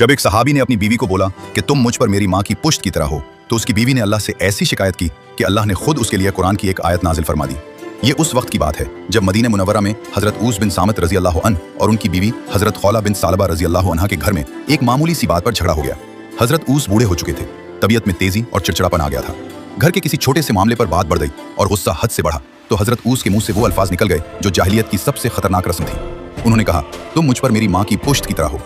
जब एक सहाबी ने अपनी बीवी को बोला कि तुम मुझ पर मेरी माँ की पुश्त की तरह हो, तो उसकी बीवी ने अल्लाह से ऐसी शिकायत की कि अल्लाह ने खुद उसके लिए कुरान की एक आयत नाजिल फरमा दी। ये उस वक्त की बात है जब मदीना मुनव्वरा में हजरत ऊस बिन सामत रजी अल्लाह अन्हु और उनकी बीवी हजरत खौला बिन सालबा रजी अल्लाह अन्हा के घर में एक मामूली सी बात पर झगड़ा हो गया। हजरत ऊस बूढ़े हो चुके थे, तबीयत में तेजी और चिड़चिड़ापन आ गया था। घर के किसी छोटे से मामले पर बात बढ़ गई और गुस्सा हद से बढ़ा तो हजरत ऊस के मुंह से वो अल्फाज निकल गए जो जाहिलियत की सबसे खतरनाक रस्म थी। उन्होंने कहा, तुम मुझ पर मेरी माँ की पुश्त की तरह हो।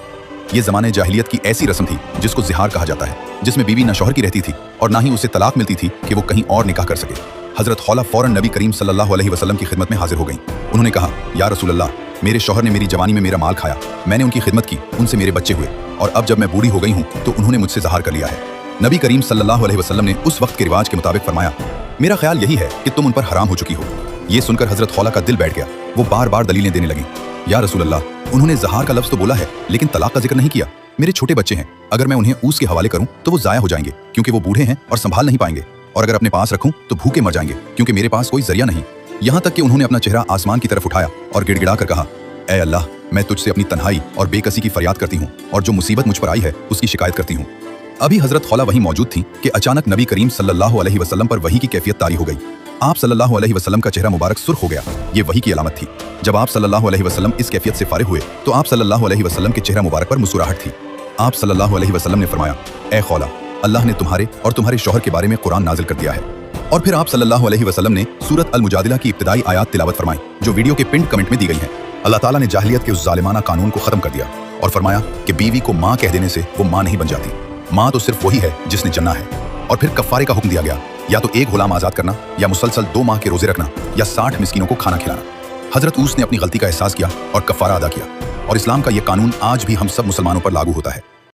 ये ज़माने जाहिलियत की ऐसी रस्म थी जिसको ज़िहार कहा जाता है, जिसमें बीवी न शौहर की रहती थी और ना ही उसे तलाक मिलती थी कि वो कहीं और निकाह कर सके। हजरत खौला फौरन नबी करीम सल्लल्लाहु अलैहि वसल्लम की खिदमत में हाजिर हो गईं। उन्होंने कहा, या रसूल अल्लाह, मेरे शौहर ने मेरी जवानी में मेरा माल खाया, मैंने उनकी खिदमत की, उनसे मेरे बच्चे हुए और अब जब मैं बूढ़ी हो गई हूँ तो उन्होंने मुझसे ज़हार कर लिया है। नबी करीम सल्लल्लाहु अलैहि वसल्लम ने उस वक्त के रिवाज के मुताबिक फरमाया, मेरा ख्याल यही है कि तुम उन पर हराम हो चुकी हो। ये सुनकर हजरत खौला का दिल बैठ गया। वो बार बार दलीलें देने लगी। या रसूल अल्लाह, उन्होंने ज़हार का लफ्ज़ तो बोला है लेकिन तलाक का जिक्र नहीं किया। मेरे छोटे बच्चे हैं, अगर मैं उन्हें ऊस के हवाले करूं तो वो ज़ाया हो जाएंगे क्योंकि वो बूढ़े हैं और संभाल नहीं पाएंगे, और अगर अपने पास रखूं तो भूखे मर जाएंगे क्योंकि मेरे पास कोई जरिया नहीं। यहाँ तक कि उन्होंने अपना चेहरा आसमान की तरफ उठाया और गिड़गिड़ा कर कहा, ऐ अल्लाह, मैं तुझसे अपनी तन्हाई और बेकसी की फरियाद करती हूँ और जो मुसीबत मुझ पर आई है उसकी शिकायत करती हूँ। अभी हजरत खौला वहीं मौजूद थी कि अचानक नबी करीम सल्लल्लाहु अलैहि वसल्लम पर वही की कैफियत तारी हो गई। आप सल्लल्लाहु अलैहि वसल्लम का चेहरा मुबारक सुर्ख हो गया। ये वही की अलामत थी। जब आप सल्लल्लाहु अलैहि वसल्लम इस कैफियत से फारिग हुए तो आप सल्लल्लाहु अलैहि वसल्लम के चेहरा मुबारक पर मुस्कुराहट थी। आप सल्लल्लाहु अलैहि वसल्लम ने फरमाया, ए खौला, अल्लाह ने तुम्हारे और तुम्हारे शौहर के बारे में कुरान नाजिल कर दिया है। और फिर आप सल्लल्लाहु अलैहि वसल्लम ने सूरत अल मुजादिला की इब्तिदाई आयात तिलावत फरमाई जो वीडियो के पिंड कमेंट में दी गई है। अल्लाह ताला ने जाहिलियत के उस जालिमाना कानून को खत्म कर दिया और फरमाया कि बीवी को माँ कह देने से वो माँ नहीं बन जाती। माँ तो सिर्फ वही है जिसने जन्ना है। और फिर कफ़ारे का हुक्म दिया गया, या तो एक गुलाम आज़ाद करना या मुसलसल 2 माह के रोजे रखना या 60 मिस्कीनों को खाना खिलाना। हजरत ऊस ने अपनी गलती का एहसास किया और कफ़ारा अदा किया, और इस्लाम का यह कानून आज भी हम सब मुसलमानों पर लागू होता है।